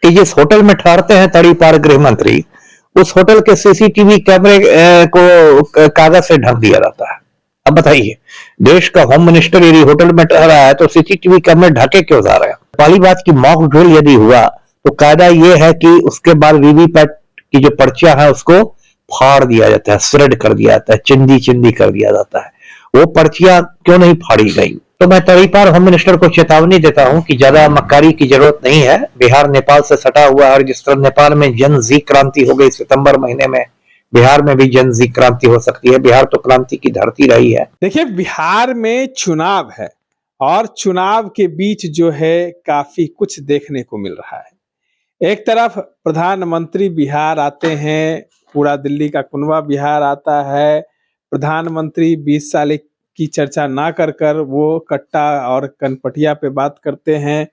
कि जिस होटल में ठहरते हैं तड़ीपार गृह मंत्री, उस होटल के सीसीटीवी कैमरे को कागज से ढक दिया जाता है। अब बताइए, देश का होम मिनिस्टर यदि होटल में ठहरा है तो सीसीटीवी कैमरे ढके क्यों जा रहे हैं? पहली बात की मॉक ड्रिल यदि हुआ तो कायदा यह है कि उसके बाद वीवीपैट की जो पर्चियां है उसको फाड़ दिया जाता है, श्रेड कर दिया जाता है, चिंदी चिंदी कर दिया जाता है। वो पर्चियां क्यों नहीं फाड़ी गई? तो मैं तड़ीपार होम मिनिस्टर को चेतावनी देता हूं कि ज्यादा मक्कारी की जरूरत नहीं है। बिहार नेपाल से सटा हुआ है और जिस तरह नेपाल में जन जी क्रांति हो गई सितंबर महीने में, बिहार में भी जन जी क्रांति हो सकती है। बिहार तो क्रांति की धरती रही है। देखिए, बिहार में चुनाव है और चुनाव के बीच जो है काफी कुछ देखने को मिल रहा है। एक तरफ प्रधानमंत्री बिहार आते हैं, पूरा दिल्ली का कुनबा बिहार आता है। प्रधानमंत्री 20 साल की चर्चा ना कर कर वो कट्टा और कनपटिया पे बात करते हैं।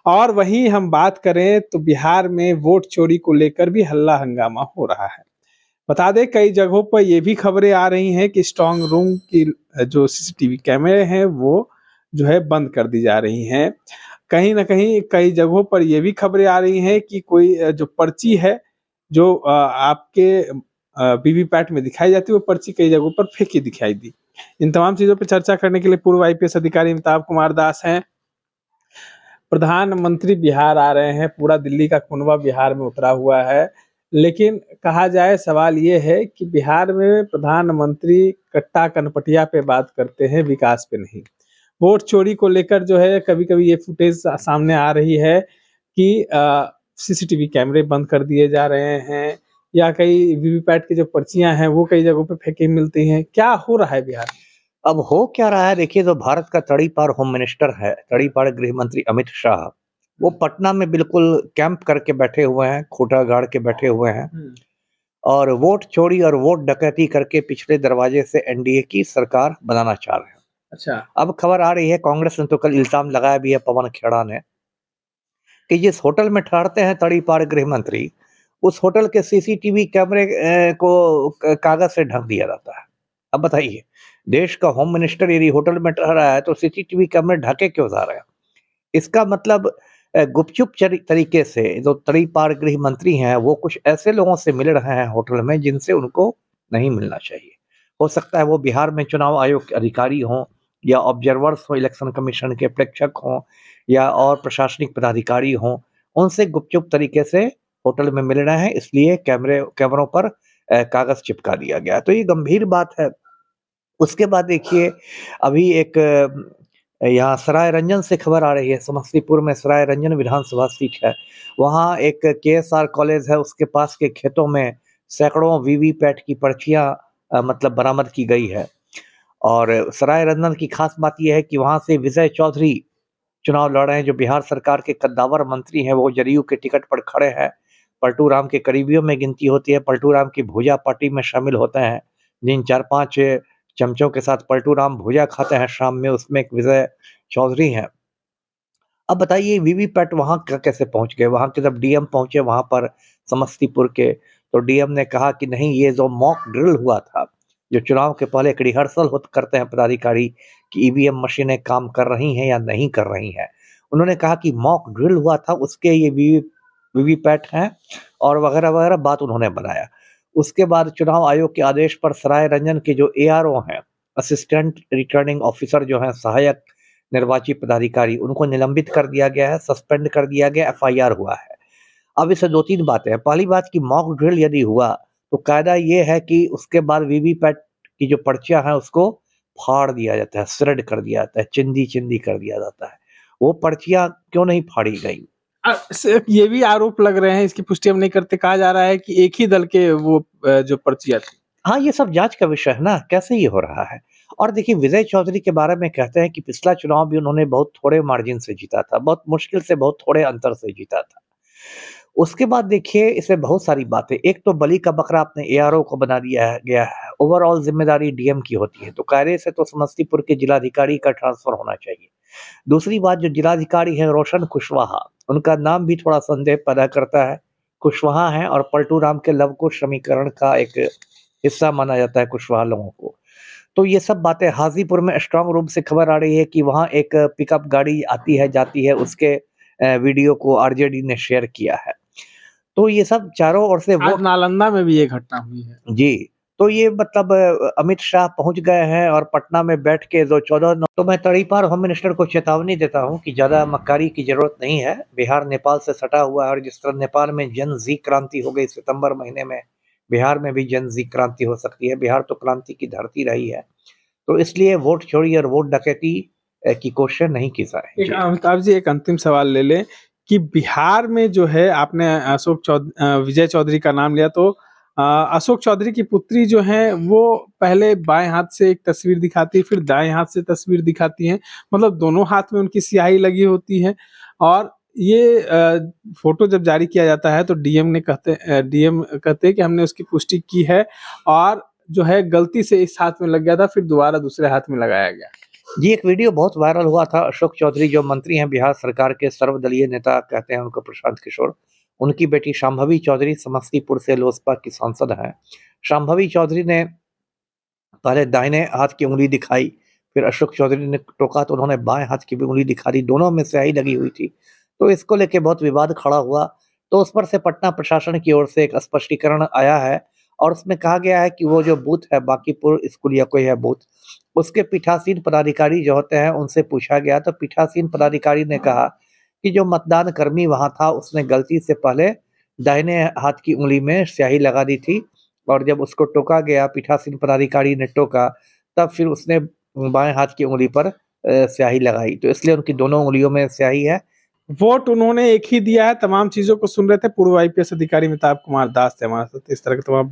और वहीं हम बात करें तो बिहार में वोट चोरी को लेकर भी हल्ला हंगामा हो रहा है। बता दें, कई जगहों पर ये भी खबरें आ रही हैं कि स्ट्रांग रूम की जो सीसीटीवी कैमरे हैं वो जो है बंद कर दी जा रही हैं। कहीं ना कहीं कई जगहों पर ये भी खबरें आ रही हैं कि कोई जो पर्ची है जो आपके वीवीपैट में दिखाई जाती है, वो पर्ची कई जगहों पर फेंकी दिखाई दी। इन तमाम चीजों पर चर्चा करने के लिए पूर्व आईपीएस अधिकारी अमिताभ कुमार दास हैं। प्रधानमंत्री बिहार आ रहे हैं, पूरा दिल्ली का कुनबा बिहार में उतरा हुआ है। लेकिन कहा जाए, सवाल ये है कि बिहार में प्रधानमंत्री कट्टा कनपटिया पे बात करते हैं, विकास पे नहीं। वोट चोरी को लेकर जो है कभी कभी ये फुटेज सामने आ रही है कि सीसीटीवी कैमरे बंद कर दिए जा रहे हैं या कई वीवीपैट की जो पर्चियां हैं वो कई जगहों पे फेंकी मिलती हैं। क्या हो रहा है बिहार में? अब हो क्या रहा है देखिए, जो भारत का तड़ीपार होम मिनिस्टर है, तड़ीपार गृह मंत्री अमित शाह, वो पटना में बिल्कुल कैंप करके बैठे हुए हैं, खूंटा गाड़ के बैठे हुए हैं और वोट चोरी और वोट डकैती करके पिछले दरवाजे से एनडीए की सरकार बनाना चाह रहे हैं। अच्छा, अब खबर आ रही है, कांग्रेस ने तो कल इल्जाम लगाया भी है, पवन खेड़ा ने, कि जिस होटल में ठहरते हैं तड़ीपार गृह मंत्री, उस होटल के सीसीटीवी कैमरे को कागज से ढक दिया जाता है। अब बताइए, देश का होम मिनिस्टर यदि होटल में ठहरा है तो सीसीटीवी कैमरे ढके क्यों जा रहे हैं? इसका मतलब गुपचुप तरीके से जो तड़ीपार गृह मंत्री हैं वो कुछ ऐसे लोगों से मिल रहे हैं होटल में जिनसे उनको नहीं मिलना चाहिए। हो सकता है वो बिहार में चुनाव आयोग के अधिकारी हों या ऑब्जर्वर्स हो, इलेक्शन कमीशन के प्रेक्षक हों या और प्रशासनिक पदाधिकारी हों, उनसे गुपचुप तरीके से होटल में मिल रहे हैं, इसलिए कैमरों पर कागज चिपका दिया गया। तो ये गंभीर बात है। उसके बाद देखिए, अभी एक यहाँ सराय रंजन से खबर आ रही है, समस्तीपुर में सराय रंजन विधानसभा सीट है। वहाँ एक केएसआर कॉलेज है, उसके पास के खेतों में सैकड़ों वीवीपैट की पर्चियां मतलब बरामद की गई है। और सराय रंजन की खास बात यह है कि वहाँ से विजय चौधरी चुनाव लड़ रहे हैं, जो बिहार सरकार के कद्दावर मंत्री हैं। वो जदयू के टिकट पर खड़े हैं, पलटू राम के करीबियों में गिनती होती है। पलटू राम की भुजा पार्टी में शामिल होते हैं, जिन 4-5 चमचों के साथ पलटू राम भुजा खाते हैं शाम में, उसमें एक विजय चौधरी हैं। अब बताइए, वीवीपैट वहां कैसे पहुंच गए? वहां के जब डीएम पहुंचे वहां पर समस्तीपुर के, तो डीएम ने कहा कि नहीं, ये जो मॉक ड्रिल हुआ था, जो चुनाव के पहले एक रिहर्सल करते हैं पदाधिकारी कि ईवीएम मशीनें काम कर रही हैं या नहीं कर रही हैं, उन्होंने कहा कि मॉक ड्रिल हुआ था, उसके ये वीवीपैट हैं और वगैरह वगैरह बात उन्होंने बनाया। उसके बाद चुनाव आयोग के आदेश पर सराय रंजन के जो एआरओ हैं, असिस्टेंट रिटर्निंग ऑफिसर जो हैं, सहायक निर्वाची पदाधिकारी, उनको निलंबित कर दिया गया है, सस्पेंड कर दिया गया, एफआईआर हुआ है। अब इससे 2-3 बातें हैं। पहली बात कि मॉक ड्रिल यदि हुआ तो कायदा ये है कि उसके बाद वीवीपैट की जो पर्चियां हैं उसको फाड़ दिया जाता है, श्रेड कर दिया जाता है, चिंदी चिंदी कर दिया जाता है। वो पर्चियां क्यों नहीं फाड़ी गई? ये भी आरोप लग रहे हैं, इसकी पुष्टि हम नहीं करते, कहा जा रहा है कि एक ही दल के वो जो पर्चियां थी। हाँ, ये सब जांच का विषय है ना, कैसे ये हो रहा है। और देखिए, विजय चौधरी के बारे में कहते हैं कि पिछला चुनाव भी उन्होंने बहुत थोड़े मार्जिन से जीता था, बहुत मुश्किल से, बहुत थोड़े अंतर से जीता था। उसके बाद देखिए, इसमें बहुत सारी बातें, एक तो बलि का बकरा अपने एआरओ को बना दिया गया है, ओवरऑल जिम्मेदारी डीएम की होती है, तो कायदे से तो समस्तीपुर के जिलाधिकारी का ट्रांसफर होना चाहिए। दूसरी बात, जो जिलाधिकारी हैं रोशन कुशवाहा, उनका नाम भी थोड़ा संदेह पैदा करता है। कुशवाहा हैं और पलटू राम के लव कुश समीकरण का एक हिस्सा माना जाता है कुशवाहा लोगों को। तो ये सब बातें, हाजीपुर में स्ट्रांग रूम से खबर आ रही है कि वहाँ एक पिकअप गाड़ी आती है जाती है, उसके वीडियो को आरजेडी ने शेयर किया है। तो ये सब चारों ओर से आज नालंदा में भी ये घटना हुई है। जी, तो ये मतलब अमित शाह पहुंच गए हैं और पटना में बैठ के जो 14 तो मैं तड़ीपार होम मिनिस्टर को चेतावनी देता हूं कि ज़्यादा मक्कारी की ज़रूरत नहीं है। बिहार नेपाल से सटा हुआ है और जिस तरह नेपाल में जन जी क्रांति हो गई सितंबर महीने में, बिहार में भी जन जी क्रांति हो सकती है। बिहार तो क्रांति की धरती रही है, तो इसलिए वोट चोरी और वोट डकैती की कोशिश नहीं की जाए। अमिताभ जी, एक अंतिम सवाल ले लें कि बिहार में जो है, आपने विजय चौधरी का नाम लिया, तो अशोक चौधरी की पुत्री जो है वो पहले बाएं हाथ से एक तस्वीर दिखाती है, फिर दाएं हाथ से तस्वीर दिखाती है, मतलब दोनों हाथ में उनकी स्याही लगी होती है। और ये फोटो जब जारी किया जाता है तो डीएम कहते हैं कि हमने उसकी पुष्टि की है और जो है गलती से इस हाथ में लग गया था, फिर दोबारा दूसरे हाथ में लगाया गया। जी, एक वीडियो बहुत वायरल हुआ था। अशोक चौधरी जो मंत्री हैं बिहार सरकार के, सर्वदलीय नेता कहते हैं उनको, प्रशांत किशोर, उनकी बेटी शांभवी चौधरी समस्तीपुर से लोजपा की सांसद हैं। शांभवी चौधरी ने पहले दाहिने हाथ की उंगली दिखाई, फिर अशोक चौधरी ने टोका तो उन्होंने बाएं हाथ की भी उंगली दिखा दी, दोनों में स्याही लगी हुई थी। तो इसको लेके बहुत विवाद खड़ा हुआ, तो उस पर से पटना प्रशासन की ओर से एक स्पष्टीकरण आया है और उसमें कहा गया है कि वो जो बूथ है, बांकीपुर स्कूल या कोई है बूथ, उसके पीठासीन पदाधिकारी जो होते हैं उनसे पूछा गया, तो पीठासीन पदाधिकारी ने कहा कि जो मतदान कर्मी वहां था उसने गलती से पहले दाहिने हाथ की उंगली में स्याही लगा दी थी और जब उसको टोका गया, पीठासीन पदाधिकारी ने टोका, तब फिर उसने बाएं हाथ की उंगली पर स्याही लगाई, तो इसलिए उनकी दोनों उंगलियों में स्याही है। वोट उन्होंने एक ही दिया है। तमाम चीजों को सुन रहे थे पूर्व आईपीएस अधिकारी अमिताभ कुमार दास थे हमारे साथ। इस तरह के तमाम